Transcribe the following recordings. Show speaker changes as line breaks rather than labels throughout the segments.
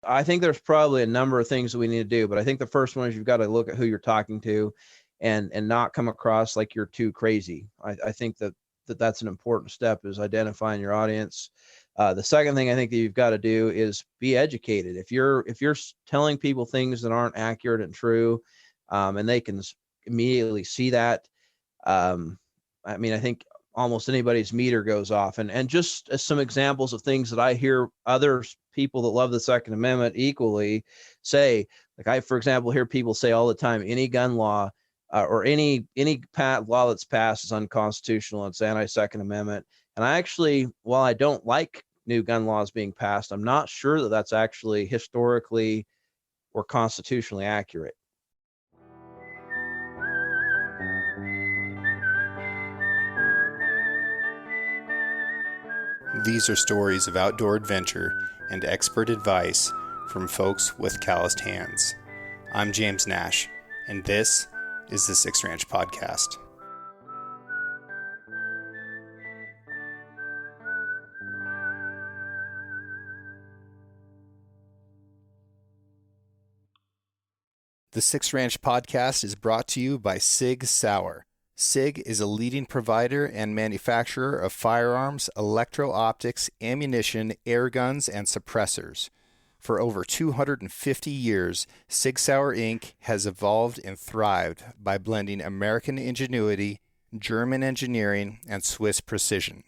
I think there's probably a number of things that we need to do, but I think the first one is you've got to look at who you're talking to and not come across like you're too crazy. I think that's an important step, is identifying your audience. The second thing I think that you've got to do is be educated. If you're telling people things that aren't accurate and true, and they can immediately see that, I mean, I think almost anybody's meter goes off. And just as some examples of things that I hear other people that love the Second Amendment equally say, like I, for example, hear people say all the time, any gun law or any law that's passed is unconstitutional. It's anti-Second Amendment. And I actually, while I don't like new gun laws being passed, I'm not sure that that's actually historically or constitutionally accurate.
These are stories of outdoor adventure and expert advice from folks with calloused hands. I'm James Nash, and this is the Six Ranch Podcast. The Six Ranch Podcast is brought to you by Sig Sauer. SIG is a leading provider and manufacturer of firearms, electro-optics, ammunition, air guns, and suppressors. For over 250 years, Sig Sauer Inc. has evolved and thrived by blending American ingenuity, German engineering, and Swiss precision.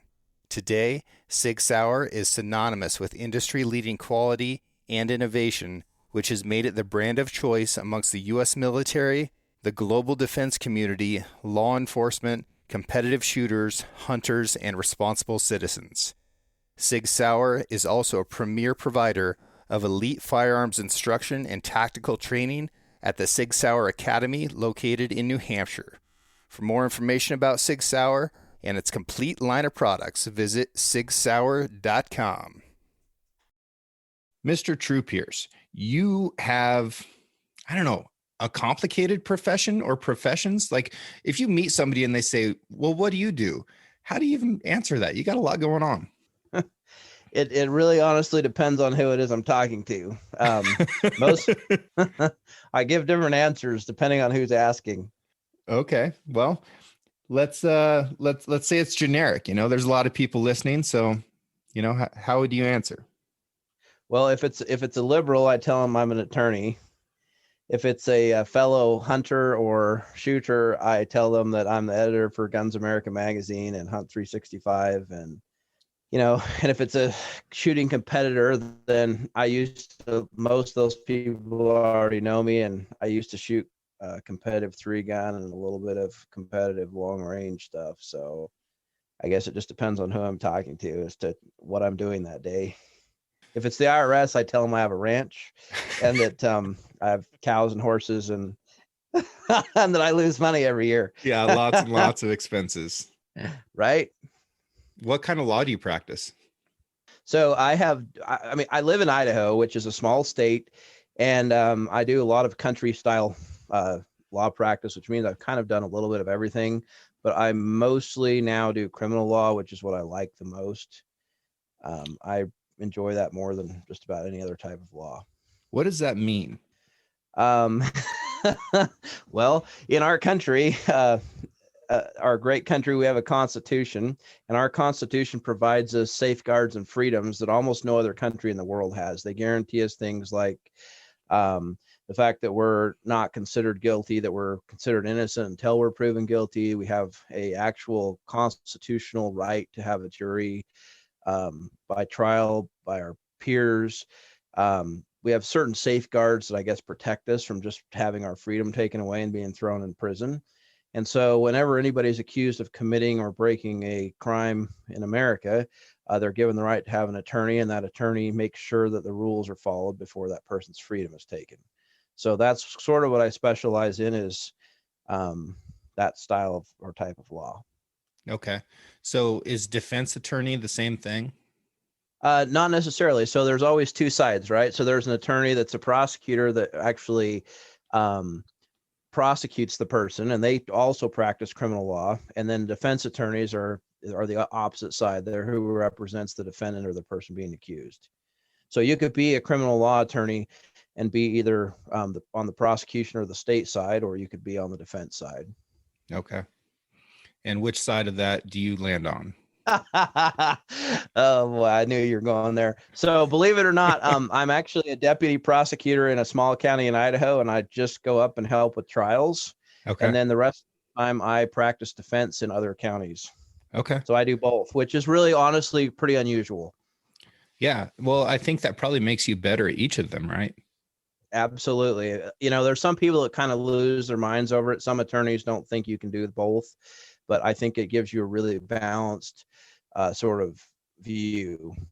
Today, Sig Sauer is synonymous with industry-leading quality and innovation, which has made it the brand of choice amongst the U.S. military, the global defense community, law enforcement, competitive shooters, hunters, and responsible citizens. Sig Sauer is also a premier provider of elite firearms instruction and tactical training at the Sig Sauer Academy located in New Hampshire. For more information about Sig Sauer and its complete line of products, visit sigsauer.com. Mr. True Pearce, you have, a complicated profession or professions. Like if you meet somebody and they say, well, what do you do? How do you even answer that? You got a lot going on.
It really honestly depends on who it is I'm talking to. Most I give different answers depending on who's asking.
Okay. Well, let's say it's generic. There's a lot of people listening. So, how would you answer?
Well, if it's a liberal, I tell them I'm an attorney. If it's a fellow hunter or shooter, I tell them that I'm the editor for Guns America magazine and Hunt 365. And, and if it's a shooting competitor, then most of those people already know me, and I used to shoot competitive 3-gun and a little bit of competitive long range stuff. So I guess it just depends on who I'm talking to as to what I'm doing that day. If it's the IRS, I tell them I have a ranch and that I have cows and horses and and that I lose money every year.
Yeah, lots and lots of expenses.
Right?
What kind of law do you practice?
So I live in Idaho, which is a small state, and I do a lot of country style law practice, which means I've kind of done a little bit of everything, but I mostly now do criminal law, which is what I like the most. I enjoy that more than just about any other type of law.
What does that mean?
Well, in our country, our great country, we have a constitution, and our constitution provides us safeguards and freedoms that almost no other country in the world has. They guarantee us things like the fact that we're not considered guilty, that we're considered innocent until we're proven guilty. We have a actual constitutional right to have a jury by trial, by our peers. We have certain safeguards that I guess protect us from just having our freedom taken away and being thrown in prison. And so whenever anybody's accused of committing or breaking a crime in America, they're given the right to have an attorney, and that attorney makes sure that the rules are followed before that person's freedom is taken. So that's sort of what I specialize in, is that style of or type of law.
Okay. So is defense attorney the same thing?
Not necessarily. So there's always two sides, right? So there's an attorney that's a prosecutor that actually prosecutes the person, and they also practice criminal law. And then defense attorneys are the opposite side. They're who represents the defendant or the person being accused. So you could be a criminal law attorney and be either on the prosecution or the state side, or you could be on the defense side.
Okay. And which side of that do you land on?
Oh boy, I knew you were going there. So believe it or not, I'm actually a deputy prosecutor in a small county in Idaho, and I just go up and help with trials.
Okay.
And then the rest of the time I practice defense in other counties.
Okay.
So I do both, which is really honestly pretty unusual.
Yeah. Well, I think that probably makes you better at each of them, right?
Absolutely. There's some people that kind of lose their minds over it. Some attorneys don't think you can do both, but I think it gives you a really balanced sort of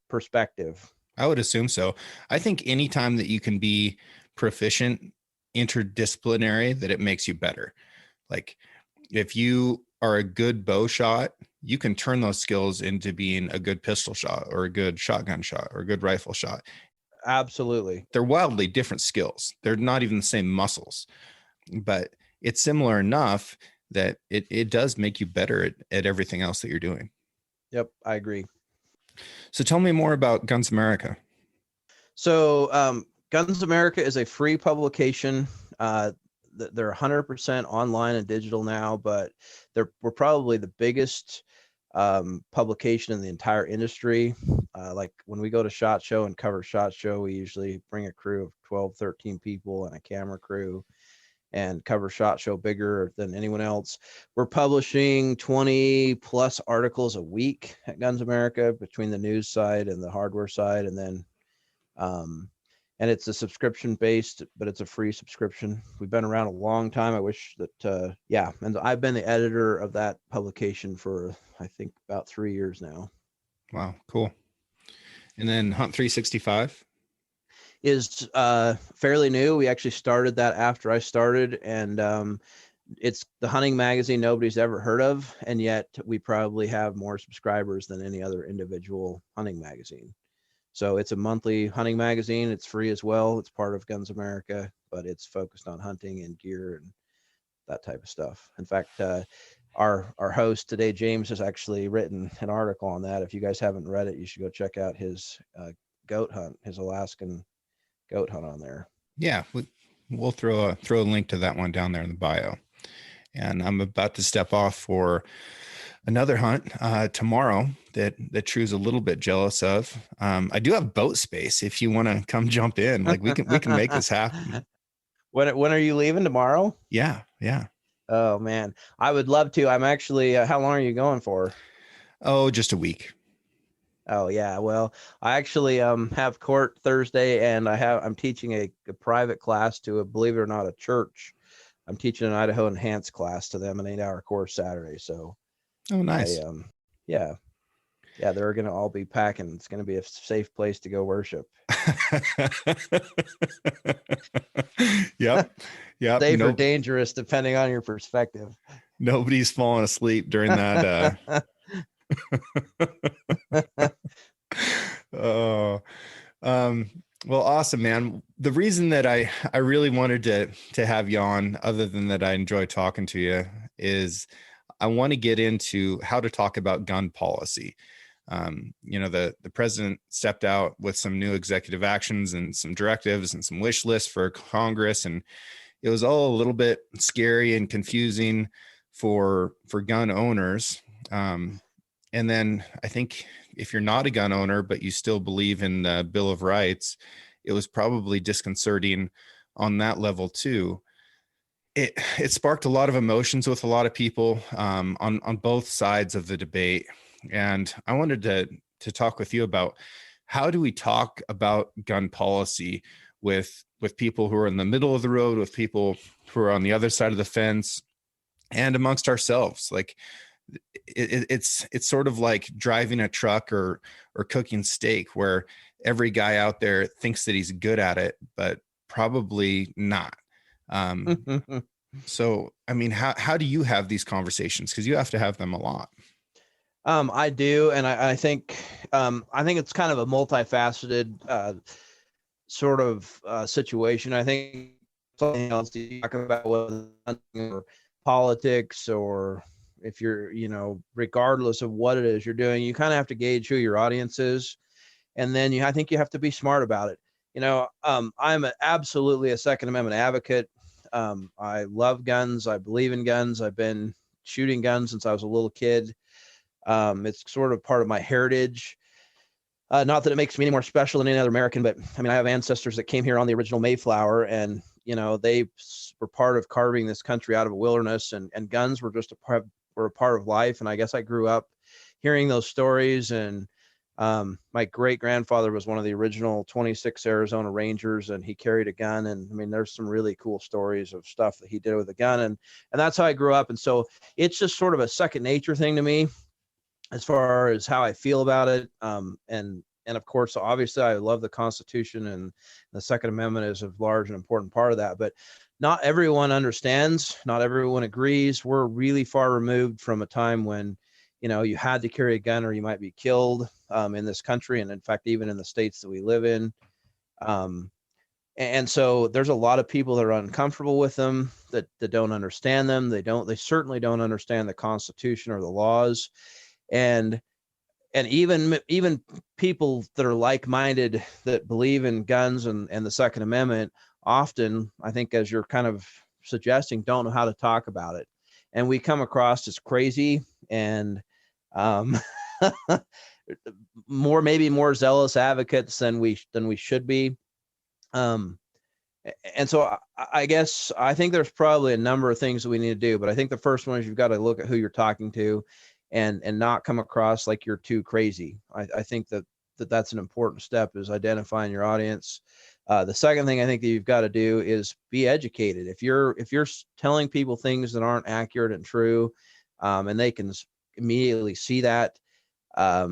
perspective.
I would assume so. I think anytime that you can be proficient interdisciplinary, that it makes you better. Like if you are a good bow shot, you can turn those skills into being a good pistol shot or a good shotgun shot or a good rifle shot.
Absolutely.
They're wildly different skills. They're not even the same muscles, but it's similar enough that it does make you better at everything else that you're doing.
Yep, I agree.
So tell me more about Guns America.
So Guns America is a free publication. They're 100% online and digital now, but we're probably the biggest publication in the entire industry. Like when we go to SHOT Show and cover SHOT Show, we usually bring a crew of 12, 13 people and a camera crew and cover SHOT Show bigger than anyone else. We're publishing 20 plus articles a week at Guns America between the news side and the hardware side. And then, and it's a subscription based, but it's a free subscription. We've been around a long time. I wish that, and I've been the editor of that publication for, I think, about 3 years now.
Wow. Cool. And then Hunt 365
is fairly new. We actually started that after I started, and it's the hunting magazine nobody's ever heard of, and yet we probably have more subscribers than any other individual hunting magazine. So it's a monthly hunting magazine. It's free as well. It's part of Guns America, but it's focused on hunting and gear and that type of stuff. In fact, our host today, James, has actually written an article on that. If you guys haven't read it, you should go check out his goat hunt, his Alaskan goat hunt on there.
Yeah, we'll throw a link to that one down there in the bio. And I'm about to step off for another hunt tomorrow that True's a little bit jealous of. I do have boat space if you want to come jump in. Like we can make this happen.
When are you leaving tomorrow?
Yeah.
Oh man, I would love to. I'm actually. How long are you going for?
Oh, just a week.
Oh yeah. Well, I actually have court Thursday, and I'm teaching a private class to a, believe it or not, a church. I'm teaching an Idaho enhanced class to them, an 8-hour course Saturday. So,
oh nice.
Yeah, they're gonna all be packing. It's gonna be a safe place to go worship.
Yep.
Safe or dangerous, depending on your perspective.
Nobody's falling asleep during that. Well, awesome, man. The reason that I really wanted to have you on, other than that I enjoy talking to you, is I want to get into how to talk about gun policy. The president stepped out with some new executive actions and some directives and some wish lists for Congress, and it was all a little bit scary and confusing for gun owners. And then I think if you're not a gun owner, but you still believe in the Bill of Rights, it was probably disconcerting on that level too. It sparked a lot of emotions with a lot of people on both sides of the debate. And I wanted to talk with you about how do we talk about gun policy with people who are in the middle of the road, with people who are on the other side of the fence, and amongst ourselves. Like it's sort of like driving a truck or cooking steak, where every guy out there thinks that he's good at it, but probably not. So, I mean, how do you have these conversations? Because you have to have them a lot.
I do, and I think it's kind of a multifaceted sort of situation. I think something else to talk about, whether or politics, or if you're, regardless of what it is you're doing, you kind of have to gauge who your audience is. And then I think you have to be smart about it. I'm absolutely a Second Amendment advocate. I love guns. I believe in guns. I've been shooting guns since I was a little kid. It's sort of part of my heritage. Not that it makes me any more special than any other American, but I mean, I have ancestors that came here on the original Mayflower, and they were part of carving this country out of a wilderness, and guns were just were a part of life. And I guess I grew up hearing those stories. And my great grandfather was one of the original 26 Arizona Rangers, and he carried a gun. And I mean, there's some really cool stories of stuff that he did with a gun, and that's how I grew up. And so it's just sort of a second nature thing to me, as far as how I feel about it. And of course, obviously, I love the Constitution, and the Second Amendment is a large and important part of that. But not everyone understands. Not everyone agrees. We're really far removed from a time when, you had to carry a gun or you might be killed in this country, and in fact, even in the states that we live in. And so there's a lot of people that are uncomfortable with them, that don't understand them. They certainly don't understand the Constitution or the laws. And even people that are like-minded, that believe in guns and the Second Amendment, often, I think, as you're kind of suggesting, don't know how to talk about it. And we come across as crazy and maybe more zealous advocates than we should be. And so I guess I think there's probably a number of things that we need to do, but I think the first one is you've got to look at who you're talking to, and not come across like you're too crazy. I think that's an important step, is identifying your audience. The second thing I think that you've got to do is be educated. If you're telling people things that aren't accurate and true, and they can immediately see that, I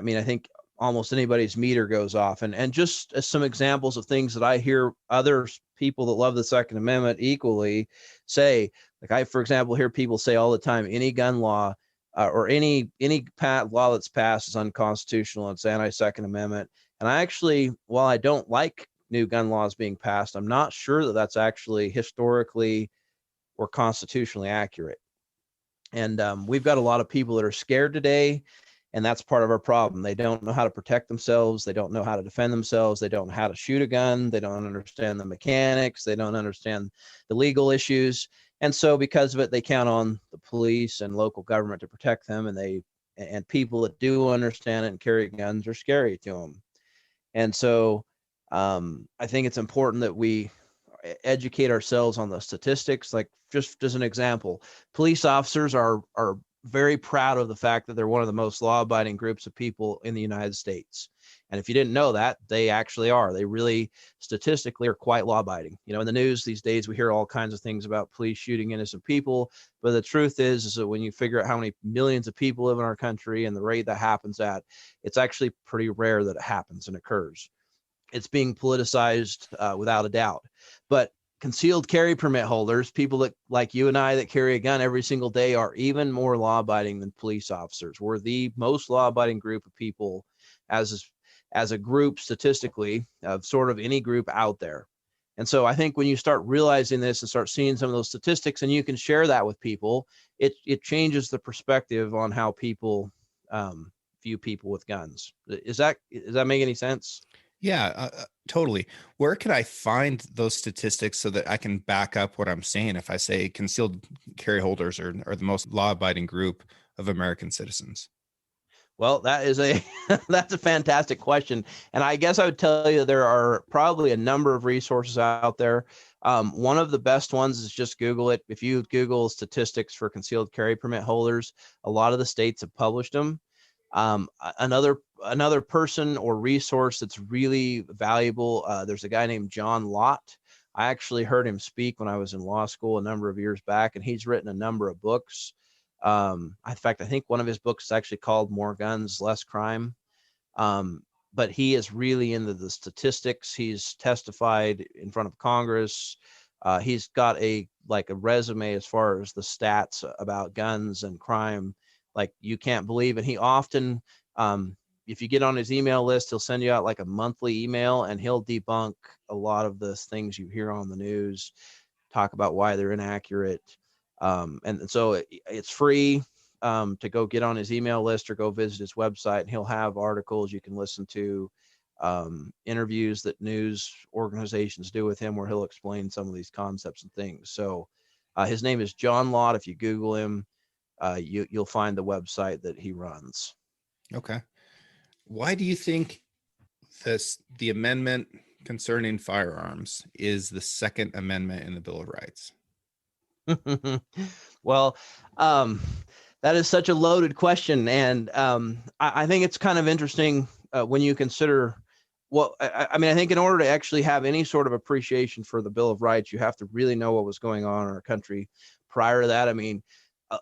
mean, I think almost anybody's meter goes off. And just as some examples of things that I hear other people that love the Second Amendment equally say, like for example, hear people say all the time, any gun law or any law that's passed is unconstitutional. It's anti-Second Amendment. And I actually, while I don't like new gun laws being passed, I'm not sure that that's actually historically or constitutionally accurate. And we've got a lot of people that are scared today. And that's part of our problem. They don't know how to protect themselves. They don't know how to defend themselves. They don't know how to shoot a gun. They don't understand the mechanics. They don't understand the legal issues. And so because of it, they count on the police and local government to protect them. And people that do understand it and carry guns are scary to them. And so I think it's important that we educate ourselves on the statistics. Like, just as an example, police officers are very proud of the fact that they're one of the most law-abiding groups of people in the United States. And if you didn't know that, they actually are. They really statistically are quite law-abiding. In the news these days, we hear all kinds of things about police shooting innocent people. But the truth is that when you figure out how many millions of people live in our country and the rate that happens at, it's actually pretty rare that it happens and occurs. It's being politicized without a doubt. But concealed carry permit holders, people that like you and I that carry a gun every single day, are even more law-abiding than police officers. We're the most law-abiding group of people as a group statistically of sort of any group out there. And so I think when you start realizing this and start seeing some of those statistics, and you can share that with people, it changes the perspective on how people view people with guns. Does that make any sense?
Yeah, totally. Where can I find those statistics so that I can back up what I'm saying if I say concealed carry holders are the most law-abiding group of American citizens?
Well, that's a fantastic question. And I guess I would tell you there are probably a number of resources out there. One of the best ones is just Google it. If you Google statistics for concealed carry permit holders, a lot of the states have published them. Another person or resource that's really valuable, there's a guy named John Lott. I actually heard him speak when I was in law school a number of years back, and he's written a number of books. In fact, I think one of his books is actually called More Guns, Less Crime. But he is really into the statistics. He's testified in front of Congress. He's got a resume as far as the stats about guns and crime, like you can't believe. And he often, if you get on his email list, he'll send you out like a monthly email, and he'll debunk a lot of the things you hear on the news, talk about why they're inaccurate. And so it's free. to go get on his email list or go visit his website, and he'll have articles you can listen to, interviews that news organizations do with him where he'll explain some of these concepts and things. So his name is John Lott. If you Google him, you'll find the website that he runs.
Okay. Why do you think the amendment concerning firearms is the Second Amendment in the Bill of Rights?
Well, that is such a loaded question. And I think it's kind of interesting when you consider I mean, I think in order to actually have any sort of appreciation for the Bill of Rights, you have to really know what was going on in our country prior to that. I mean,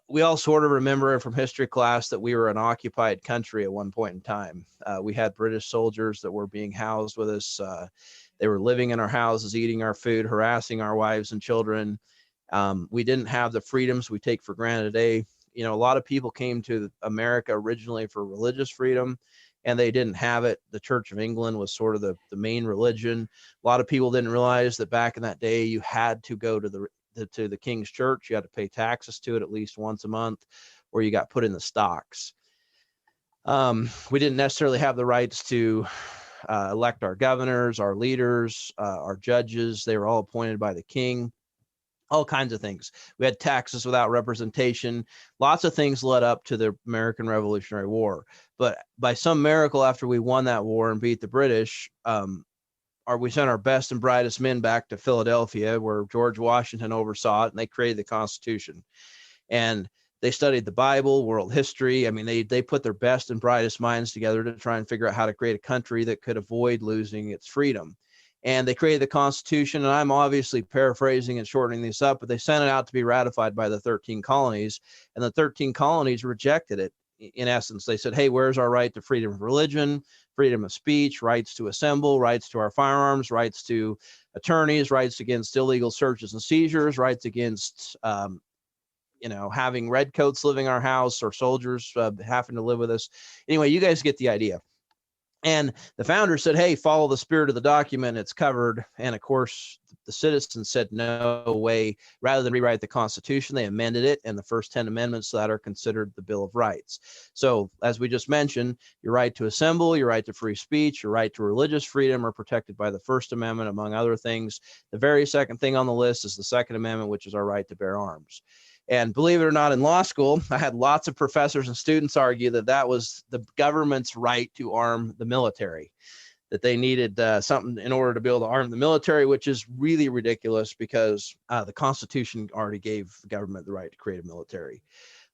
we all sort of remember from history class that we were an occupied country at one point in time. We had British soldiers that were being housed with us. They were living in our houses, eating our food, harassing our wives and children. We didn't have the freedoms we take for granted today. You know, a lot of people came to America originally for religious freedom, and they didn't have it. The Church of England was sort of the main religion. A lot of people didn't realize that back in that day, you had to go to the King's Church. You had to pay taxes to it at least once a month, or you got put in the stocks. We didn't necessarily have the rights to elect our governors, our leaders, our judges. They were all appointed by the king. All kinds of things. We had taxes without representation. Lots of things led up to the American Revolutionary War. But by some miracle, after we won that war and beat the British, we sent our best and brightest men back to Philadelphia, where George Washington oversaw it, and they created the Constitution. And they studied the Bible, world history. I mean, they put their best and brightest minds together to try and figure out how to create a country that could avoid losing its freedom. And they created the Constitution, and I'm obviously paraphrasing and shortening this up, but they sent it out to be ratified by the 13 colonies, and the 13 colonies rejected it. In essence, they said, hey, where's our right to freedom of religion, freedom of speech, rights to assemble, rights to our firearms, rights to attorneys, rights against illegal searches and seizures, rights against, having redcoats living in our house or soldiers having to live with us. Anyway, you guys get the idea. And the founder said, hey, follow the spirit of the document. It's covered. And of course, the citizens said, no way. Rather than rewrite the Constitution, they amended it. And the first 10 amendments that are considered the Bill of Rights. So as we just mentioned, your right to assemble, your right to free speech, your right to religious freedom are protected by the First Amendment, among other things. The very second thing on the list is the Second Amendment, which is our right to bear arms. And believe it or not, in law school, I had lots of professors and students argue that that was the government's right to arm the military, that they needed something in order to be able to arm the military, which is really ridiculous because the Constitution already gave the government the right to create a military.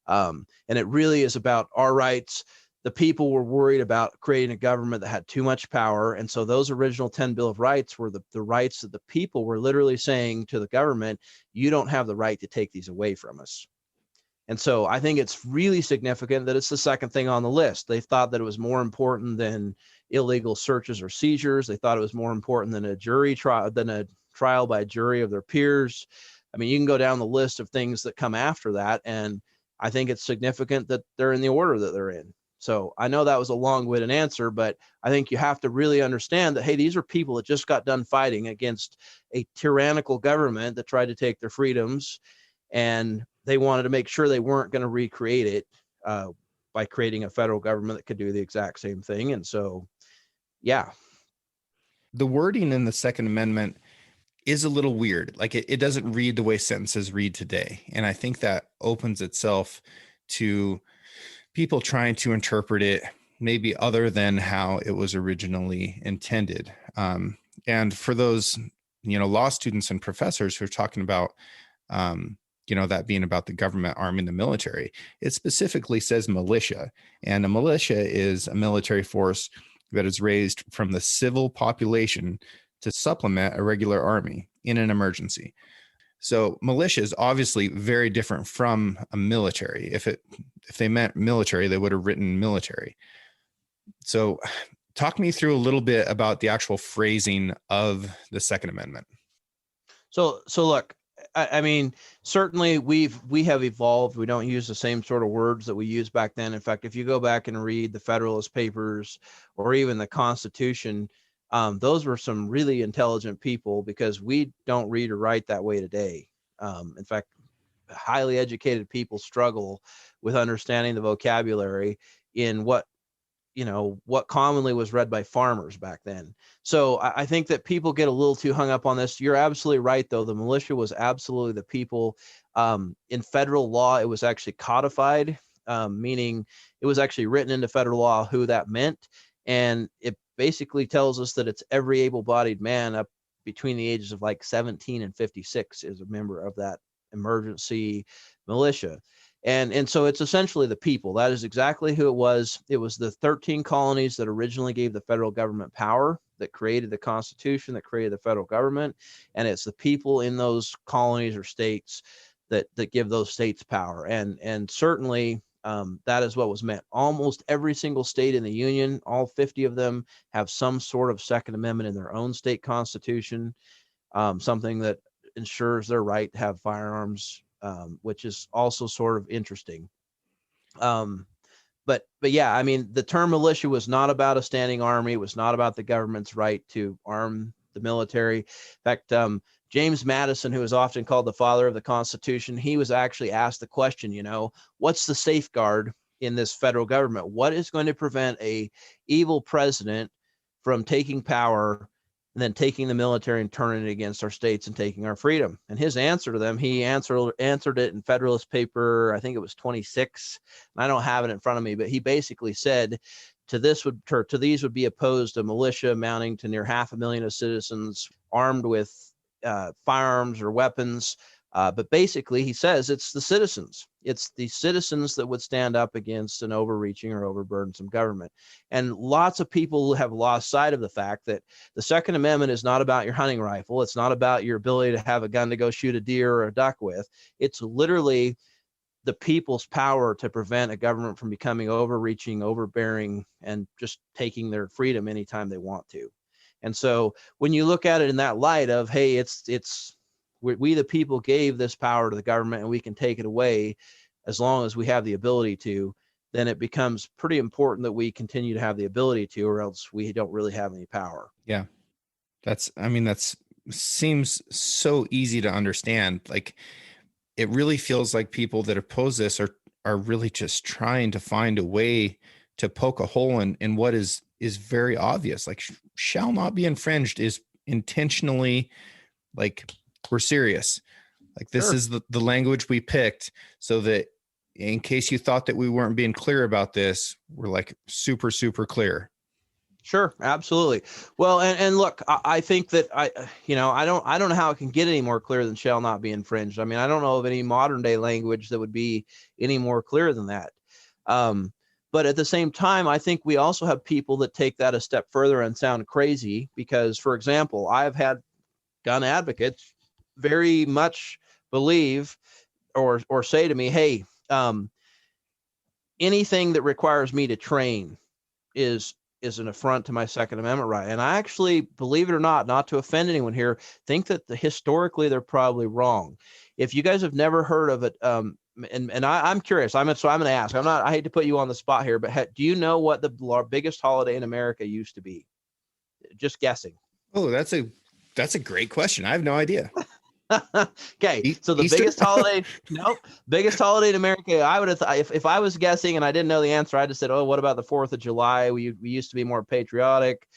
And it really is about our rights. The people were worried about creating a government that had too much power. And so those original 10 Bill of Rights were the rights that the people were literally saying to the government, you don't have the right to take these away from us. And so I think it's really significant that it's the second thing on the list. They thought that it was more important than illegal searches or seizures. They thought it was more important than a trial by a jury of their peers. I mean, you can go down the list of things that come after that. And I think it's significant that they're in the order that they're in. So I know that was a long-winded answer, but I think you have to really understand that, hey, these are people that just got done fighting against a tyrannical government that tried to take their freedoms, and they wanted to make sure they weren't going to recreate it by creating a federal government that could do the exact same thing. And so, yeah.
The wording in the Second Amendment is a little weird. Like it doesn't read the way sentences read today. And I think that opens itself to people trying to interpret it maybe other than how it was originally intended. And for those, law students and professors who are talking about, that being about the government arming the military, it specifically says militia. And a militia is a military force that is raised from the civil population to supplement a regular army in an emergency. So militia is obviously very different from a military. If they meant military, they would have written military. So talk me through a little bit about the actual phrasing of the Second Amendment.
So look, I mean, certainly we have evolved. We don't use the same sort of words that we used back then. In fact, if you go back and read the Federalist Papers or even the Constitution, those were some really intelligent people, because we don't read or write that way today. In fact, highly educated people struggle with understanding the vocabulary in what commonly was read by farmers back then. So I think that people get a little too hung up on this. You're absolutely right, though. The militia was absolutely the people. In federal law, it was actually codified, meaning it was actually written into federal law who that meant. And it basically tells us that it's every able-bodied man up between the ages of like 17 and 56 is a member of that emergency militia. And so it's essentially the people. That is exactly who it was. It was the 13 colonies that originally gave the federal government power, that created the Constitution, that created the federal government. And it's the people in those colonies or states that give those states power. And certainly that is what was meant. Almost every single state in the Union, all 50 of them, have some sort of Second Amendment in their own state constitution, something that ensures their right to have firearms, which is also sort of interesting. But yeah, I mean, the term militia was not about a standing army. It was not about the government's right to arm the military. In fact, James Madison, who is often called the father of the Constitution, he was actually asked the question, what's the safeguard in this federal government? What is going to prevent a evil president from taking power and then taking the military and turning it against our states and taking our freedom? And his answer to them, he answered it in Federalist paper, I think it was 26. I don't have it in front of me, but he basically said, to these would be opposed a militia amounting to near 500,000 of citizens armed with firearms or weapons. But basically, he says it's the citizens. It's the citizens that would stand up against an overreaching or overburdensome government. And lots of people have lost sight of the fact that the Second Amendment is not about your hunting rifle. It's not about your ability to have a gun to go shoot a deer or a duck with. It's literally the people's power to prevent a government from becoming overreaching, overbearing, and just taking their freedom anytime they want to. And so when you look at it in that light of, hey, we the people gave this power to the government and we can take it away as long as we have the ability to, then it becomes pretty important that we continue to have the ability to, or else we don't really have any power.
Yeah. That's seems so easy to understand. Like, it really feels like people that oppose this are really just trying to find a way to poke a hole in what is very obvious. Like, shall not be infringed is intentionally, like, we're serious. Like, this
Sure.
is the language we picked so that in case you thought that we weren't being clear about this, we're like super, super clear.
Sure, absolutely. Well, and look, I think that I don't know how it can get any more clear than shall not be infringed. I mean, I don't know of any modern day language that would be any more clear than that. But at the same time, I think we also have people that take that a step further and sound crazy because, for example, I've had gun advocates very much believe or say to me, hey, anything that requires me to train is an affront to my Second Amendment right. And I actually, believe it or not to offend anyone here, think that historically they're probably wrong. If you guys have never heard of it, and I'm curious, so I'm going to ask. I hate to put you on the spot here, but do you know what the biggest holiday in America used to be? Just guessing.
Oh, that's a great question. I have no idea.
Okay, so the
Easter?
biggest holiday in America, I would have if I was guessing and I didn't know the answer, I just said, oh, what about the 4th of July? We used to be more patriotic,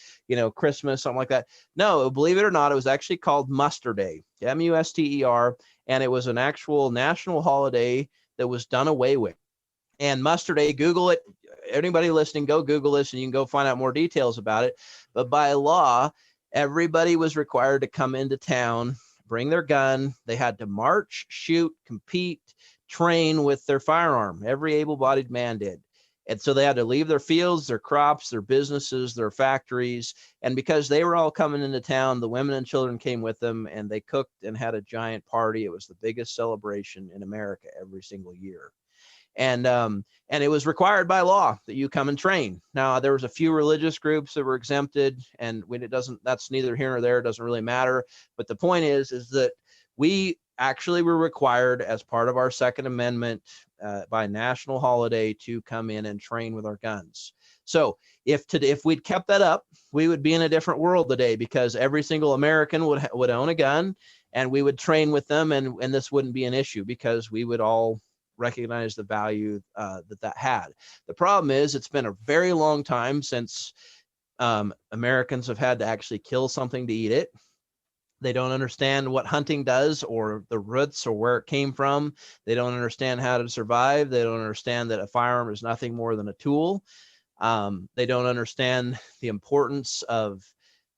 Christmas, something like that. No, believe it or not, it was actually called Muster Day, Muster, and it was an actual national holiday that was done away with. And Muster Day, Google it. Anybody listening, go Google this and you can go find out more details about it. But by law, everybody was required to come into town, bring their gun. They had to march, shoot, compete, train with their firearm. Every able-bodied man did. And so they had to leave their fields, their crops, their businesses, their factories. And because they were all coming into town, the women and children came with them and they cooked and had a giant party. It was the biggest celebration in America every single year. And it was required by law that you come and train. Now, there was a few religious groups that were exempted, and when that's neither here nor there, it doesn't really matter. But the point is that we actually were required as part of our Second Amendment by national holiday to come in and train with our guns. So if we'd kept that up, we would be in a different world today, because every single American would own a gun, and we would train with them, and this wouldn't be an issue, because we would all recognize the value that had. The problem is, it's been a very long time since Americans have had to actually kill something to eat it. They don't understand what hunting does, or the roots, or where it came from. They don't understand how to survive. They don't understand that a firearm is nothing more than a tool. They don't understand the importance of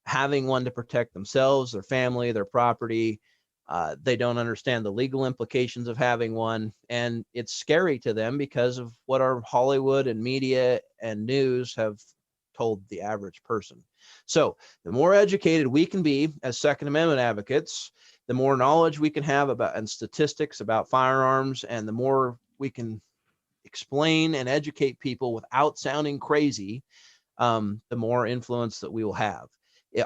having one to protect themselves, their family, their property. They don't understand the legal implications of having one. And it's scary to them because of what our Hollywood and media and news have told the average person. So the more educated we can be as Second Amendment advocates, the more knowledge we can have about and statistics about firearms, and the more we can explain and educate people without sounding crazy, the more influence that we will have.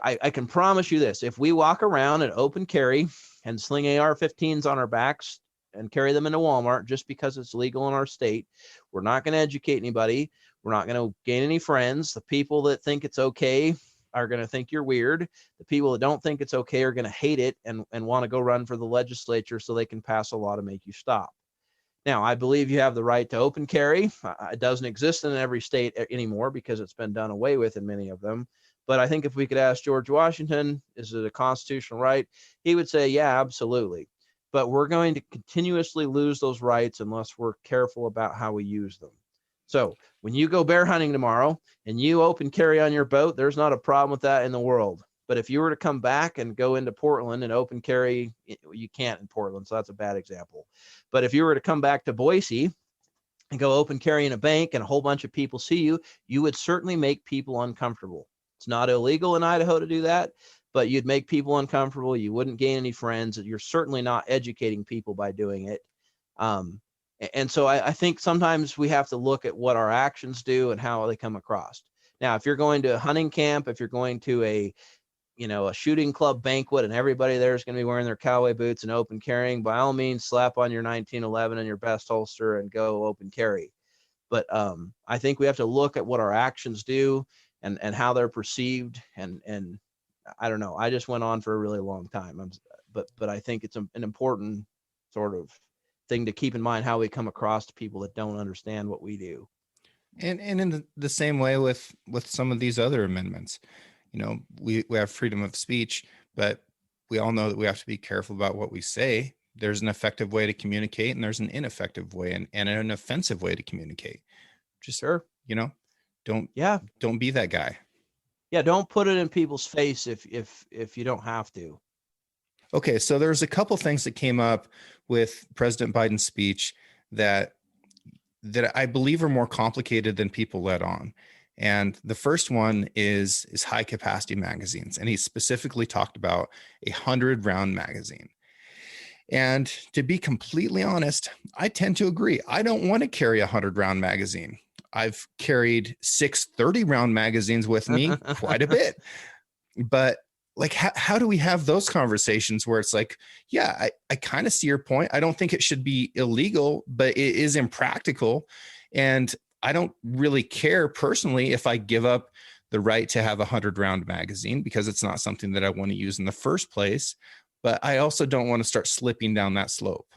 I can promise you this: if we walk around and open carry and sling AR-15s on our backs and carry them into Walmart just because it's legal in our state, we're not going to educate anybody. We're not going to gain any friends. The people that think it's okay are going to think you're weird. The people that don't think it's okay are going to hate it and want to go run for the legislature so they can pass a law to make you stop. Now, I believe you have the right to open carry. It doesn't exist in every state anymore because it's been done away with in many of them. But I think if we could ask George Washington, is it a constitutional right? He would say, yeah, absolutely. But we're going to continuously lose those rights unless we're careful about how we use them. So when you go bear hunting tomorrow and you open carry on your boat, there's not a problem with that in the world. But if you were to come back and go into Portland and open carry, you can't in Portland, so that's a bad example. But if you were to come back to Boise and go open carry in a bank and a whole bunch of people see you, you would certainly make people uncomfortable. It's not illegal in Idaho to do that, but you'd make people uncomfortable. You wouldn't gain any friends. You're certainly not educating people by doing it. And so I think sometimes we have to look at what our actions do and how they come across. Now, if you're going to a hunting camp, if you're going to a shooting club banquet and everybody there is going to be wearing their cowboy boots and open carrying, by all means, slap on your 1911 and your best holster and go open carry. But I think we have to look at what our actions do and how they're perceived. And I don't know, I just went on for a really long time. But I think it's an important sort of thing to keep in mind, how we come across to people that don't understand what we do.
And in the same way with some of these other amendments, we have freedom of speech, but we all know that we have to be careful about what we say. There's an effective way to communicate, and there's an ineffective way and an offensive way to communicate. Just,
sure,
don't be that guy.
Yeah, don't put it in people's face if you don't have to.
Okay, so there's a couple things that came up with President Biden's speech that I believe are more complicated than people let on. And the first one is high capacity magazines. And he specifically talked about 100-round magazine. And to be completely honest, I tend to agree. I don't want to carry 100-round magazine. I've carried 6 30-round magazines with me quite a bit. But like, how do we have those conversations where it's like, yeah, I kind of see your point. I don't think it should be illegal, but it is impractical. And I don't really care personally if I give up the right to have a 100-round magazine, because it's not something that I want to use in the first place. But I also don't want to start slipping down that slope.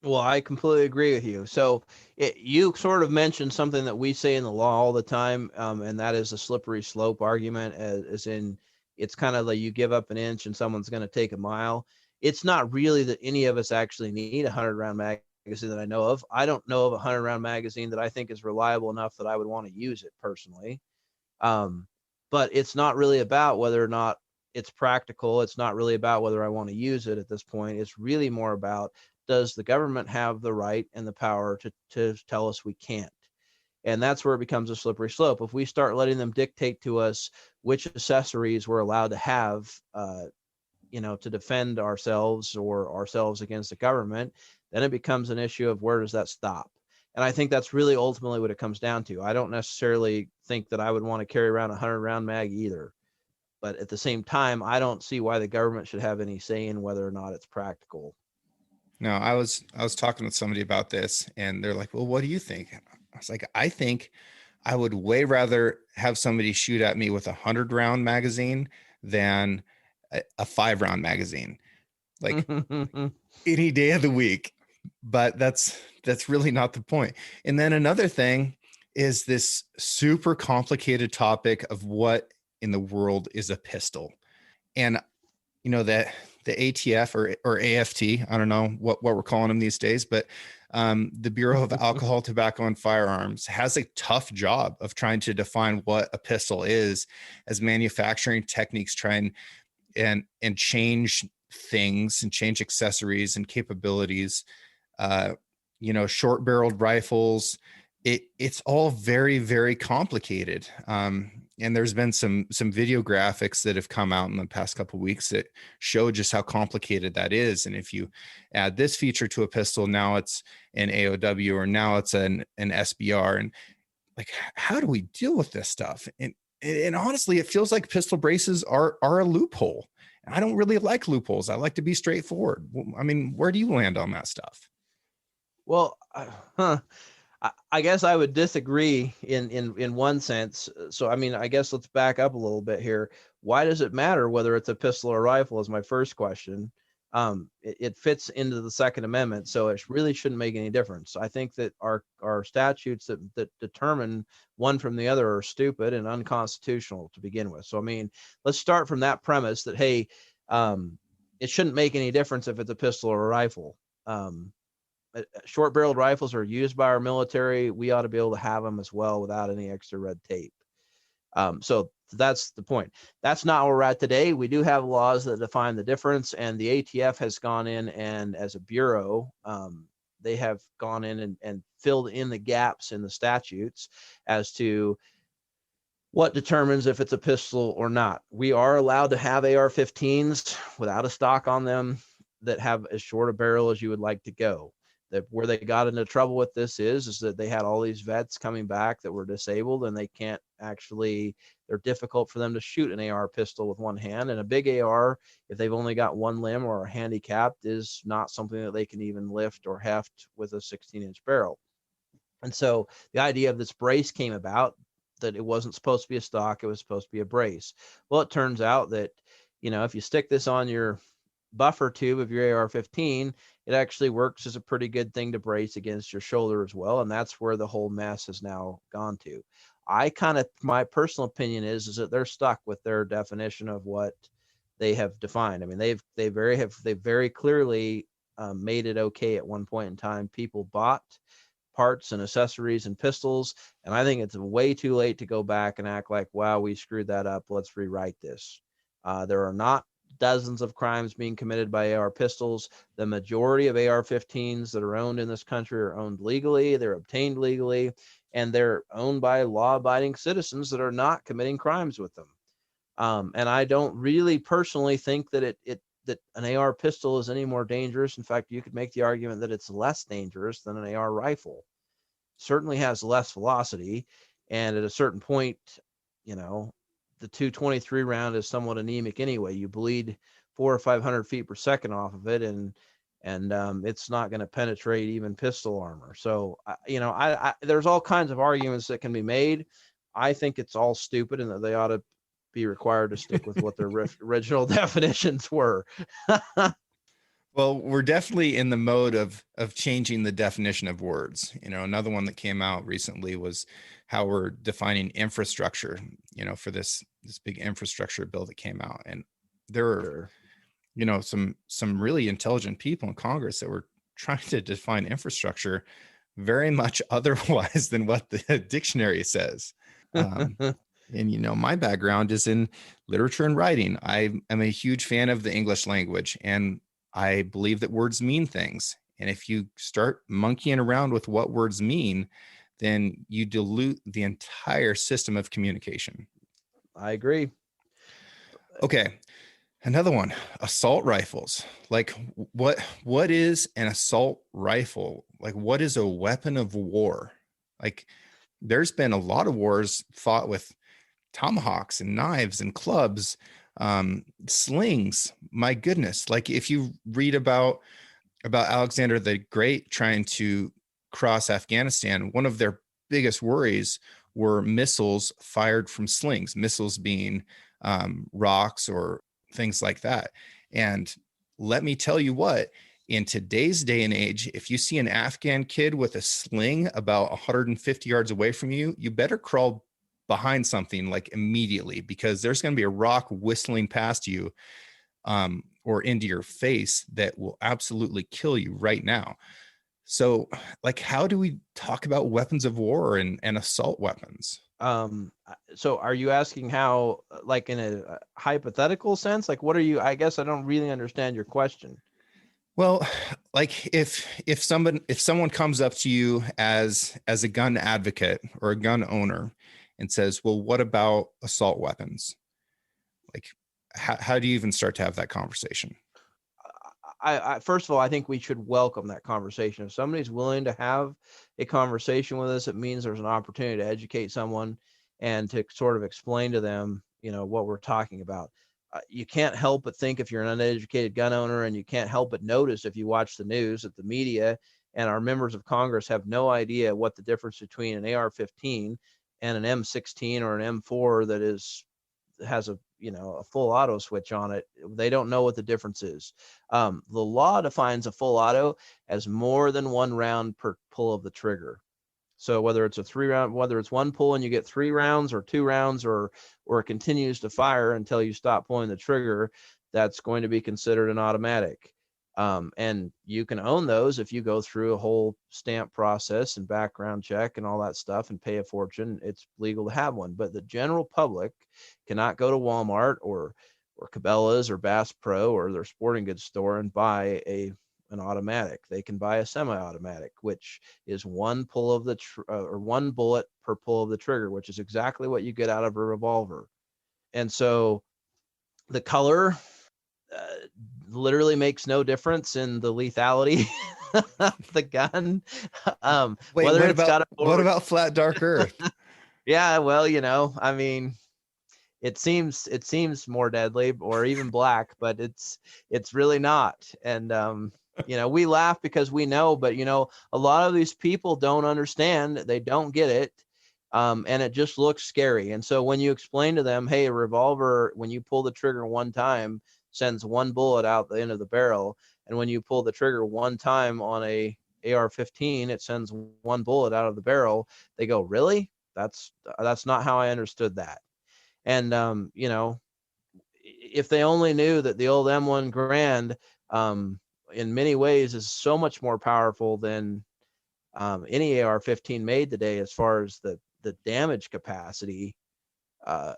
Well, I completely agree with you. So you sort of mentioned something that we say in the law all the time, and that is a slippery slope argument, as in it's kind of like you give up an inch and someone's going to take a mile. It's not really that any of us actually need a 100-round magazine that I know of. I don't know of a 100-round magazine that I think is reliable enough that I would want to use it personally. But it's not really about whether or not it's practical. It's not really about whether I want to use it at this point. It's really more about, does the government have the right and the power to tell us we can't? And that's where it becomes a slippery slope. If we start letting them dictate to us which accessories we're allowed to have, to defend ourselves or ourselves against the government, then it becomes an issue of where does that stop? And I think that's really ultimately what it comes down to. I don't necessarily think that I would want to carry around a 100-round mag either. But at the same time, I don't see why the government should have any say in whether or not it's practical.
No, I was talking with somebody about this, and they're like, well, what do you think? I was like, I think I would way rather have somebody shoot at me with a 100-round magazine than a 5-round magazine, like any day of the week. But that's really not the point. And then another thing is this super complicated topic of what in the world is a pistol. And that the ATF or AFT, I don't know what we're calling them these days, but the Bureau of Alcohol, Tobacco, and Firearms has a tough job of trying to define what a pistol is, as manufacturing techniques try and change things and change accessories and capabilities. Short-barreled rifles. It's all very, very complicated. And there's been some video graphics that have come out in the past couple of weeks that show just how complicated that is. And if you add this feature to a pistol, now it's an AOW, or now it's an SBR. And like, how do we deal with this stuff? And honestly, it feels like pistol braces are a loophole. I don't really like loopholes. I like to be straightforward. I mean, where do you land on that stuff?
Well, I guess I would disagree in one sense. So, I mean, I guess let's back up a little bit here. Why does it matter whether it's a pistol or rifle is my first question. It fits into the Second Amendment, so it really shouldn't make any difference. I think that our statutes that determine one from the other are stupid and unconstitutional to begin with. So, I mean, let's start from that premise that, hey, it shouldn't make any difference if it's a pistol or a rifle. Short-barreled rifles are used by our military. We ought to be able to have them as well without any extra red tape. So that's the point. That's not where we're at today. We do have laws that define the difference, and the ATF has gone in, and as a bureau, they have gone in and filled in the gaps in the statutes as to what determines if it's a pistol or not. We are allowed to have AR-15s without a stock on them that have as short a barrel as you would like to go. That where they got into trouble with this is that they had all these vets coming back that were disabled, and they can't actually, they're difficult for them to shoot an AR pistol with one hand. And a big AR, if they've only got one limb or are handicapped, is not something that they can even lift or heft with a 16-inch barrel. And so the idea of this brace came about, that it wasn't supposed to be a stock, it was supposed to be a brace. Well, it turns out that, if you stick this on your buffer tube of your AR-15, it actually works as a pretty good thing to brace against your shoulder as well. And that's where the whole mess has now gone to. My personal opinion is that they're stuck with their definition of what they have defined. I mean, they very clearly made it okay at one point in time. People bought parts and accessories and pistols, and I think it's way too late to go back and act like, wow, we screwed that up, let's rewrite this. There are not dozens of crimes being committed by AR pistols. The majority of AR-15s that are owned in this country are owned legally, they're obtained legally, and they're owned by law-abiding citizens that are not committing crimes with them. And I don't really personally think that that an AR pistol is any more dangerous. In fact, you could make the argument that it's less dangerous than an AR rifle. Certainly has less velocity, and at a certain point, the 223 round is somewhat anemic anyway. You bleed 400 or 500 feet per second off of it, and it's not going to penetrate even pistol armor. So, there's all kinds of arguments that can be made. I think it's all stupid, and that they ought to be required to stick with what their original definitions were.
Well, we're definitely in the mode of changing the definition of words. Another one that came out recently was how we're defining infrastructure, for this big infrastructure bill that came out. And there are, some really intelligent people in Congress that were trying to define infrastructure very much otherwise than what the dictionary says. And, my background is in literature and writing. I am a huge fan of the English language, and I believe that words mean things. And if you start monkeying around with what words mean, then you dilute the entire system of communication.
I agree.
Okay. Another one, assault rifles. Like what is an assault rifle? Like, what is a weapon of war? Like, there's been a lot of wars fought with tomahawks and knives and clubs, slings. My goodness. Like, if you read about Alexander the Great trying to cross Afghanistan, one of their biggest worries were missiles fired from slings, missiles being rocks or things like that. And let me tell you what, in today's day and age, if you see an Afghan kid with a sling about 150 yards away from you, you better crawl behind something like immediately, because there's going to be a rock whistling past you or into your face that will absolutely kill you right now. So, like, how do we talk about weapons of war and assault weapons?
So are you asking how, like in a hypothetical sense? Like, what are you, I guess I don't really understand your question.
Well, like if someone comes up to you as a gun advocate or a gun owner and says, "Well, what about assault weapons?" Like, how do you even start to have that conversation?
I first of all, I think we should welcome that conversation. If somebody's willing to have a conversation with us, it means there's an opportunity to educate someone and to sort of explain to them, what we're talking about. You can't help but think if you're an uneducated gun owner, and you can't help but notice if you watch the news that the media and our members of Congress have no idea what the difference between an AR-15 and an M16 or an M4 that has a full auto switch on it. They don't know what the difference is. The law defines a full auto as more than one round per pull of the trigger. So whether it's a 3-round, whether it's one pull and you get 3 rounds or 2 rounds, or it continues to fire until you stop pulling the trigger, that's going to be considered an automatic. And you can own those if you go through a whole stamp process and background check and all that stuff and pay a fortune. It's legal to have one, but the general public cannot go to Walmart or Cabela's or Bass Pro or their sporting goods store and buy an automatic. They can buy a semi-automatic, which is one pull of the or one bullet per pull of the trigger, which is exactly what you get out of a revolver. And so the color uh, literally makes no difference in the lethality of the gun.
Wait,
Whether it's got a
what about flat dark earth?
yeah, well, I mean, it seems more deadly or even black, but it's really not. And we laugh because we know, but a lot of these people don't understand, they don't get it. And it just looks scary. And so when you explain to them, hey, a revolver, when you pull the trigger one time, sends one bullet out the end of the barrel, and when you pull the trigger one time on a AR-15, it sends one bullet out of the barrel. They go, really? That's not how I understood that. And if they only knew that the old M1 Grand, in many ways, is so much more powerful than any AR-15 made today, as far as the damage capacity,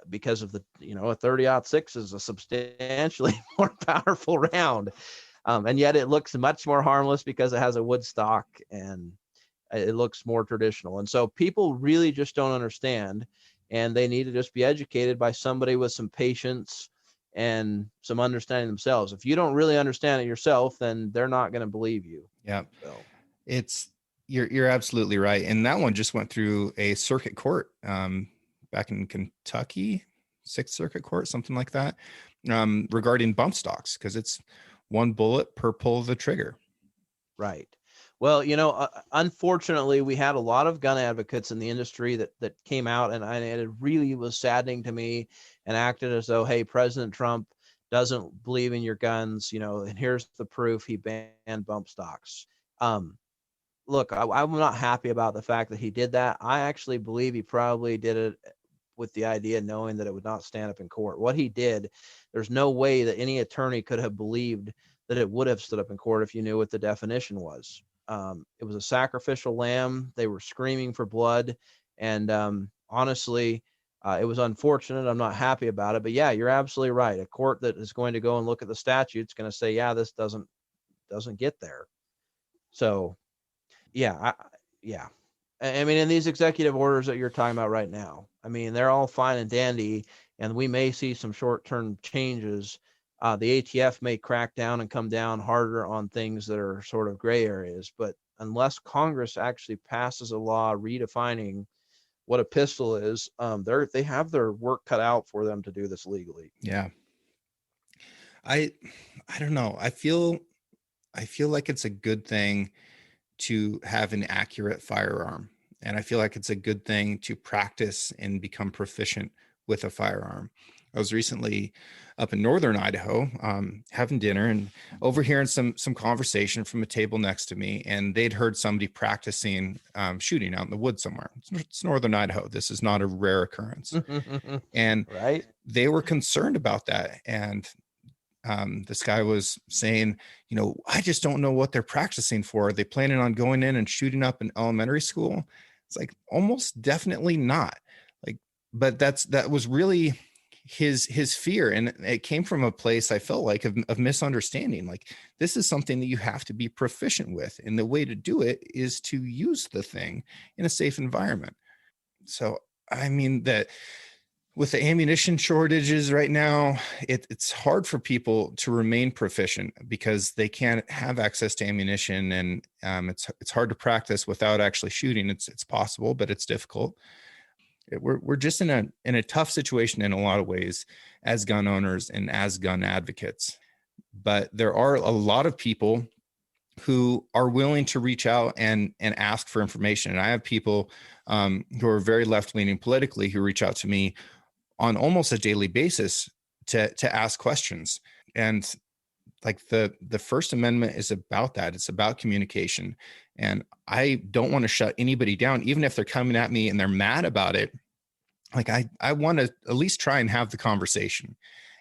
because of a 30-06 is a substantially more powerful round, and yet it looks much more harmless because it has a wood stock and it looks more traditional. And so people really just don't understand, and they need to just be educated by somebody with some patience and some understanding themselves. If you don't really understand it yourself, then they're not going to believe you.
Yeah,
So
it's you're absolutely right, and that one just went through a circuit court back in Kentucky, Sixth Circuit Court, something like that, regarding bump stocks, because it's one bullet per pull of the trigger.
right. Well, unfortunately, we had a lot of gun advocates in the industry that came out, and it really was saddening to me, and acted as though, hey, President Trump doesn't believe in your guns, and here's the proof: he banned bump stocks. Look, I'm not happy about the fact that he did that. I actually believe he probably did it with the idea, knowing that it would not stand up in court. What he did, there's no way that any attorney could have believed that it would have stood up in court if you knew what the definition was. It was a sacrificial lamb. They were screaming for blood. And honestly, it was unfortunate. I'm not happy about it. But yeah, you're absolutely right. A court that is going to go and look at the statute is going to say, yeah, this doesn't get there. So yeah, yeah. I mean, in these executive orders that you're talking about right now, I mean, they're all fine and dandy, and we may see some short-term changes. The ATF may crack down and come down harder on things that are sort of gray areas, but unless Congress actually passes a law redefining what a pistol is, they have their work cut out for them to do this legally.
Yeah, I don't know. I feel like it's a good thing to have an accurate firearm. And I feel like it's a good thing to practice and become proficient with a firearm. I was recently up in northern Idaho, having dinner and overhearing some conversation from a table next to me, and they'd heard somebody practicing shooting out in the woods somewhere. It's northern Idaho. This is not a rare occurrence, and
Right.
they were concerned about that. And this guy was saying, I just don't know what they're practicing for. Are they planning on going in and shooting up an elementary school? It's like, almost definitely not. Like, but that was really his fear. And it came from a place I felt like of misunderstanding. Like, this is something that you have to be proficient with. And the way to do it is to use the thing in a safe environment. So, I mean, that with the ammunition shortages right now, it's hard for people to remain proficient because they can't have access to ammunition, and it's hard to practice without actually shooting. It's possible, but it's difficult. We're just in a tough situation in a lot of ways as gun owners and as gun advocates. But there are a lot of people who are willing to reach out and ask for information. And I have people who are very left-leaning politically who reach out to me on almost a daily basis to ask questions. And like the First Amendment is about that. It's about communication. And I don't want to shut anybody down, even if they're coming at me and they're mad about it. Like I want to at least try and have the conversation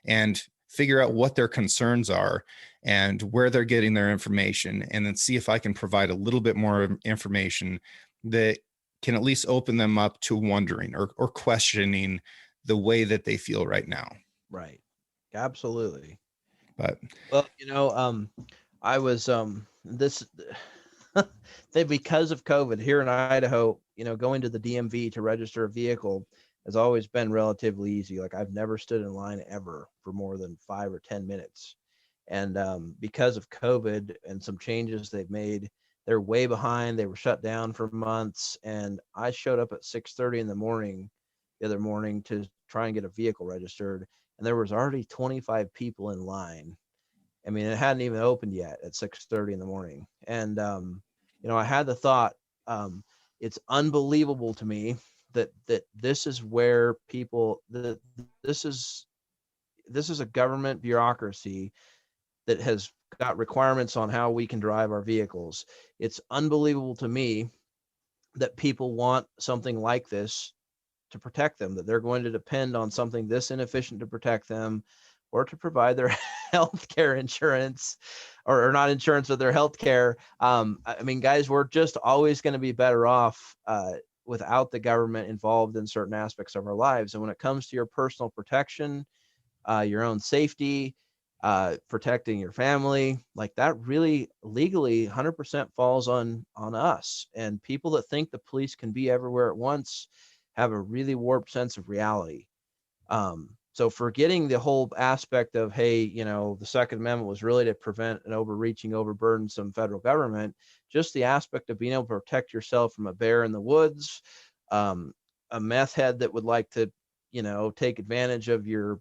and figure out what their concerns are and where they're getting their information, and then see if I can provide a little bit more information that can at least open them up to wondering or questioning the way that they feel right now.
Right. Absolutely.
But
Well, I was this because of COVID here in Idaho, going to the DMV to register a vehicle has always been relatively easy. Like, I've never stood in line ever for more than 5 or 10 minutes. And because of COVID and some changes they've made, they're way behind. They were shut down for months. And I showed up at 6:30 in the morning the other morning to try and get a vehicle registered. And there was already 25 people in line. I mean, it hadn't even opened yet at 6:30 in the morning. And, I had the thought, it's unbelievable to me that this is where people, this is a government bureaucracy that has got requirements on how we can drive our vehicles. It's unbelievable to me that people want something like this to protect them, that they're going to depend on something this inefficient to protect them, or to provide their health care insurance, or not insurance, but their health care. I mean, guys, we're just always going to be better off without the government involved in certain aspects of our lives. And when it comes to your personal protection, your own safety, protecting your family, like, that really legally 100% falls on us. And people that think the police can be everywhere at once have a really warped sense of reality. So forgetting the whole aspect of, hey, the Second Amendment was really to prevent an overreaching, overburdensome federal government, just the aspect of being able to protect yourself from a bear in the woods, a meth head that would like to, take advantage of your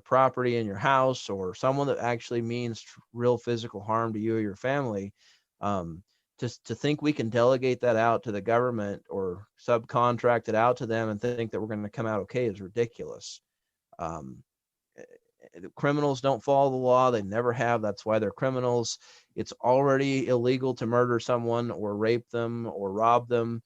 property and your house, or someone that actually means real physical harm to you or your family. Just to think we can delegate that out to the government or subcontract it out to them and think that we're going to come out okay is ridiculous. Criminals don't follow the law. They never have. That's why they're criminals. It's already illegal to murder someone or rape them or rob them.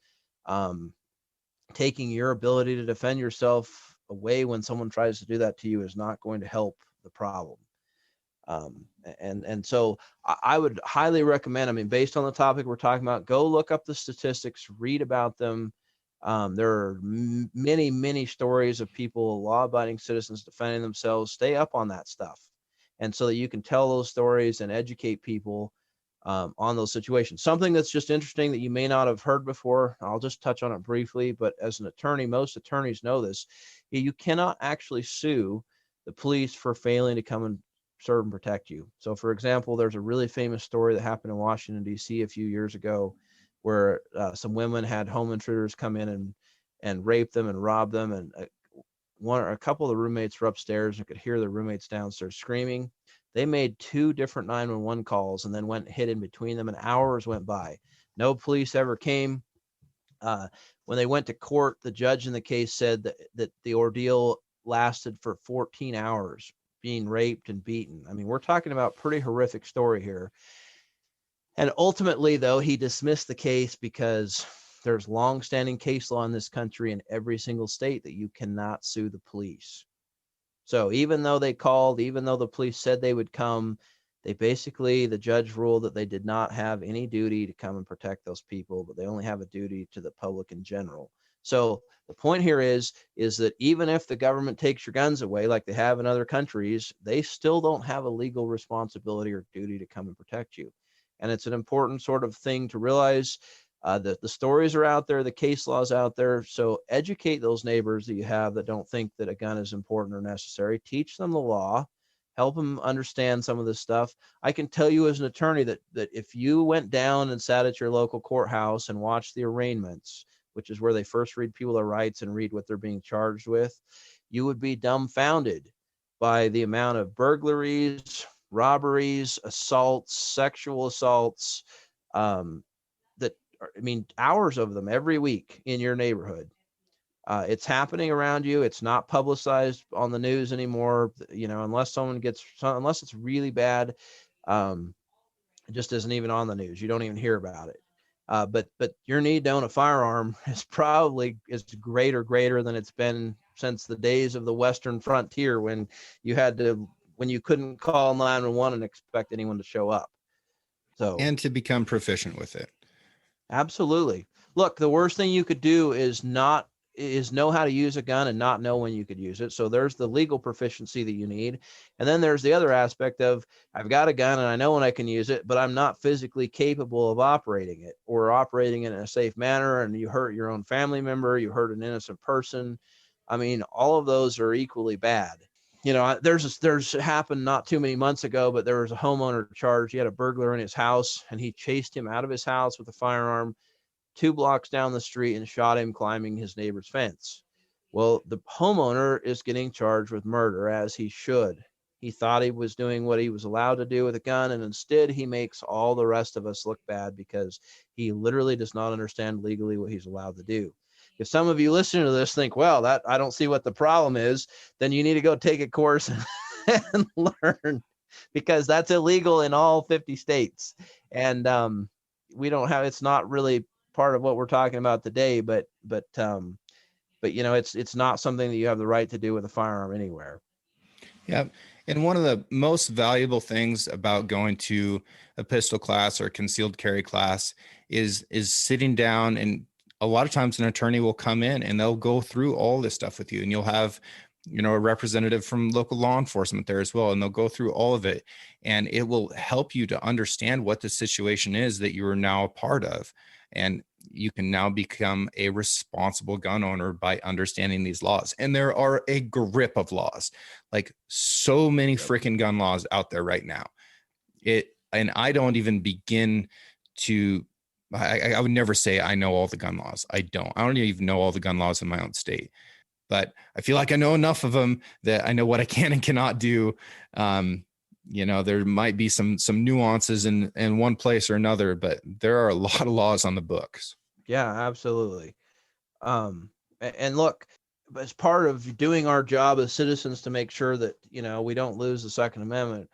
Taking your ability to defend yourself away when someone tries to do that to you is not going to help the problem. And so I would highly recommend, I mean, based on the topic we're talking about, go look up the statistics, read about them. There are many, many stories of people, law-abiding citizens, defending themselves. Stay up on that stuff. And so that you can tell those stories and educate people on those situations. Something that's just interesting that you may not have heard before, I'll just touch on it briefly, but as an attorney, most attorneys know this, you cannot actually sue the police for failing to come and serve and protect you. So for example, there's a really famous story that happened in Washington, D.C. a few years ago, where some women had home intruders come in and rape them and rob them. And a couple of the roommates were upstairs and could hear the roommates downstairs screaming. They made 2 different 911 calls and then went and hid in between them, and hours went by. No police ever came. Uh, when they went to court, the judge in the case said that the ordeal lasted for 14 hours, being raped and beaten. I mean, we're talking about pretty horrific story here. And ultimately, though, he dismissed the case because there's longstanding case law in this country in every single state that you cannot sue the police. So even though they called, even though the police said they would come, the judge ruled that they did not have any duty to come and protect those people, but they only have a duty to the public in general. So the point here is that even if the government takes your guns away, like they have in other countries, they still don't have a legal responsibility or duty to come and protect you. And it's an important sort of thing to realize. The stories are out there, the case laws out there. So educate those neighbors that you have that don't think that a gun is important or necessary. Teach them the law, help them understand some of this stuff. I can tell you as an attorney that if you went down and sat at your local courthouse and watched the arraignments, which is where they first read people their rights and read what they're being charged with, you would be dumbfounded by the amount of burglaries, robberies, assaults, sexual assaults, hours of them every week in your neighborhood. It's happening around you. It's not publicized on the news anymore. Unless it's really bad, it just isn't even on the news. You don't even hear about it. But your need to own a firearm is probably greater than it's been since the days of the Western frontier when you couldn't call 911 and expect anyone to show up. So,
and to become proficient with it.
Absolutely. Look, the worst thing you could do is know how to use a gun and not know when you could use it. So there's the legal proficiency that you need. And then there's the other aspect of, I've got a gun and I know when I can use it, but I'm not physically capable of operating it or operating it in a safe manner. And you hurt your own family member, you hurt an innocent person. I mean, all of those are equally bad. There's happened not too many months ago, but there was a homeowner charged. He had a burglar in his house and he chased him out of his house with a firearm 2 blocks down the street and shot him climbing his neighbor's fence. Well, the homeowner is getting charged with murder, as he should. He thought he was doing what he was allowed to do with a gun, and instead he makes all the rest of us look bad because he literally does not understand legally what he's allowed to do. If some of you listening to this think, well, that I don't see what the problem is, then you need to go take a course and learn, because that's illegal in all 50 states. And it's not really part of what we're talking about today, but it's not something that you have the right to do with a firearm anywhere.
Yeah. And one of the most valuable things about going to a pistol class or concealed carry class is sitting down, and a lot of times an attorney will come in and they'll go through all this stuff with you, and you'll have, a representative from local law enforcement there as well. And they'll go through all of it, and it will help you to understand what the situation is that you are now a part of. And you can now become a responsible gun owner by understanding these laws. And there are a grip of laws, like so many freaking gun laws out there right now. And I don't even begin to, I would never say I know all the gun laws. I don't even know all the gun laws in my own state, but I feel like I know enough of them that I know what I can and cannot do. There might be some nuances in one place or another, but there are a lot of laws on the books.
Yeah, absolutely. And look, as part of doing our job as citizens to make sure that, we don't lose the Second Amendment,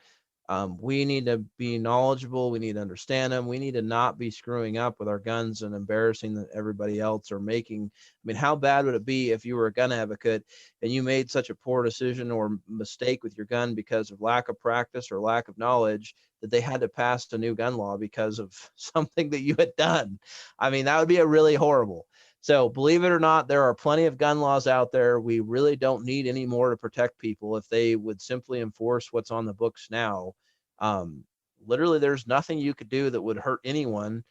we need to be knowledgeable. We need to understand them. We need to not be screwing up with our guns and embarrassing everybody else, or how bad would it be if you were a gun advocate and you made such a poor decision or mistake with your gun because of lack of practice or lack of knowledge that they had to pass a new gun law because of something that you had done? That would be really horrible. So believe it or not, there are plenty of gun laws out there. We really don't need any more to protect people if they would simply enforce what's on the books now. Literally, there's nothing you could do that would hurt anyone.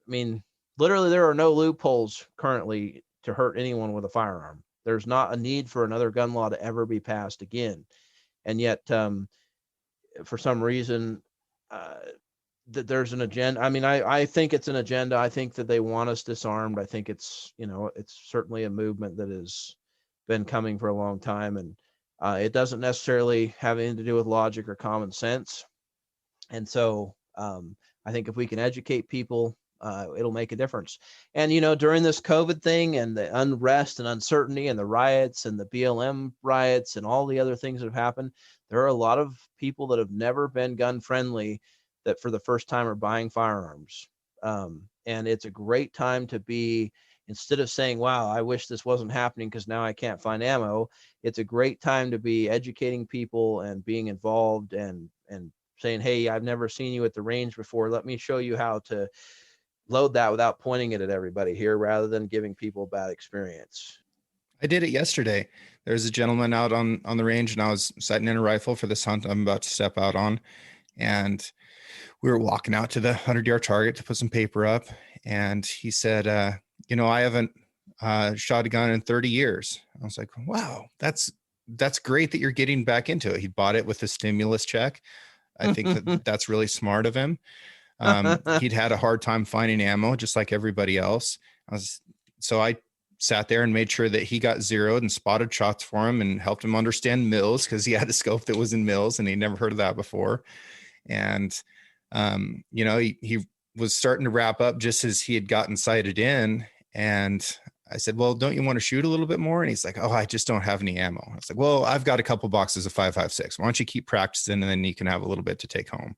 Literally, there are no loopholes currently to hurt anyone with a firearm. There's not a need for another gun law to ever be passed again. And yet, for some reason, that there's an agenda. I think it's an agenda. I think that they want us disarmed. I think it's certainly a movement that has been coming for a long time, and it doesn't necessarily have anything to do with logic or common sense. And so I think if we can educate people, it'll make a difference. And, during this COVID thing and the unrest and uncertainty and the riots and the BLM riots and all the other things that have happened, there are a lot of people that have never been gun friendly that for the first time are buying firearms. And it's a great time to be, instead of saying, wow, I wish this wasn't happening because now I can't find ammo. It's a great time to be educating people and being involved and saying, hey, I've never seen you at the range before. Let me show you how to load that without pointing it at everybody here, rather than giving people a bad experience.
I did it yesterday. There's a gentleman out on the range, and I was setting in a rifle for this hunt I'm about to step out on. And we were walking out to the 100-yard target to put some paper up. And he said, I haven't shot a gun in 30 years. I was like, wow, that's great that you're getting back into it. He bought it with a stimulus check. I think that's really smart of him. He'd had a hard time finding ammo, just like everybody else. So I sat there and made sure that he got zeroed and spotted shots for him and helped him understand mils, because he had a scope that was in mils and he'd never heard of that before. And, he was starting to wrap up just as he had gotten sighted in. And I said, well, don't you want to shoot a little bit more? And he's like, oh, I just don't have any ammo. I was like, well, I've got a couple boxes of 5.56. Why don't you keep practicing, and then you can have a little bit to take home.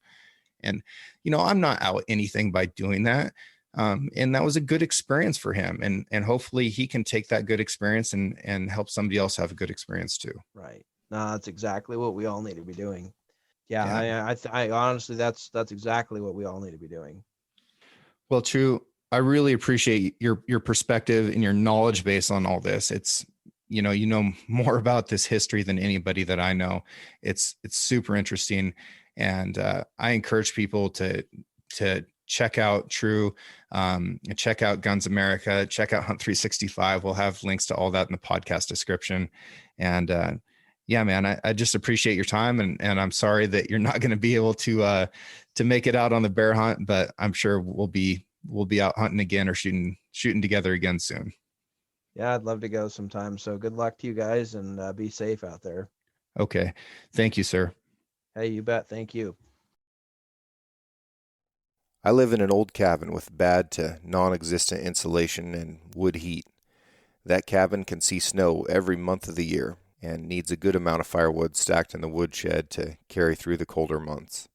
And, I'm not out anything by doing that. And that was a good experience for him. And hopefully he can take that good experience and help somebody else have a good experience too.
Right. No, that's exactly what we all need to be doing. Yeah. I honestly, that's exactly what we all need to be doing.
Well, True, I really appreciate your perspective and your knowledge base on all this. It's, you know more about this history than anybody that I know. It's super interesting. And I encourage people to check out True, check out Guns America, check out Hunt 365. We'll have links to all that in the podcast description. And yeah, man, I just appreciate your time, and I'm sorry that you're not going to be able to make it out on the bear hunt, but I'm sure we'll be out hunting again or shooting together again soon.
Yeah, I'd love to go sometime. So good luck to you guys, and be safe out there.
Okay. Thank you, sir.
Hey, you bet. Thank you.
I live in an old cabin with bad to non-existent insulation and wood heat. That cabin can see snow every month of the year and needs a good amount of firewood stacked in the woodshed to carry through the colder months.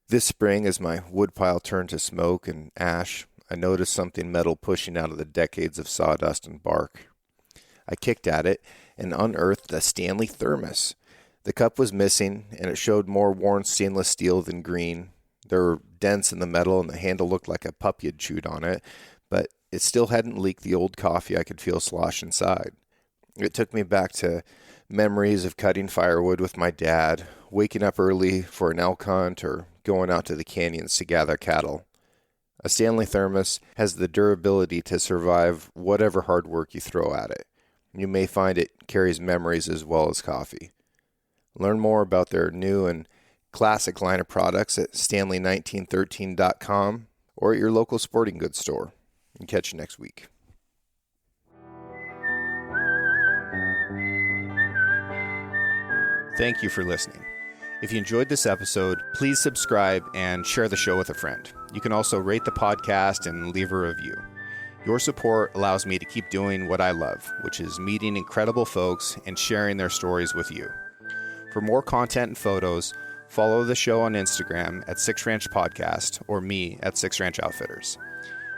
This spring, as my woodpile turned to smoke and ash, I noticed something metal pushing out of the decades of sawdust and bark. I kicked at it and unearthed a Stanley thermos. The cup was missing, and it showed more worn stainless steel than green. There were dents in the metal, and the handle looked like a puppy had chewed on it, but it still hadn't leaked the old coffee I could feel slosh inside. It took me back to memories of cutting firewood with my dad, waking up early for an elk hunt, or going out to the canyons to gather cattle. A Stanley thermos has the durability to survive whatever hard work you throw at it. You may find it carries memories as well as coffee. Learn more about their new and classic line of products at stanley1913.com or at your local sporting goods store. And catch you next week.
Thank you for listening. If you enjoyed this episode, please subscribe and share the show with a friend. You can also rate the podcast and leave a review. Your support allows me to keep doing what I love, which is meeting incredible folks and sharing their stories with you. For more content and photos, follow the show on Instagram at Six Ranch Podcast or me at Six Ranch Outfitters.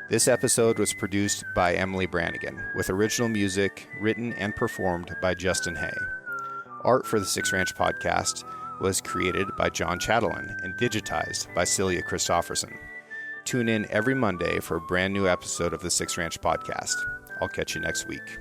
This episode was produced by Emily Brannigan, with original music written and performed by Justin Hay. Art for the Six Ranch Podcast was created by John Chatelain and digitized by Celia Christofferson. Tune in every Monday for a brand new episode of the Six Ranch Podcast. I'll catch you next week.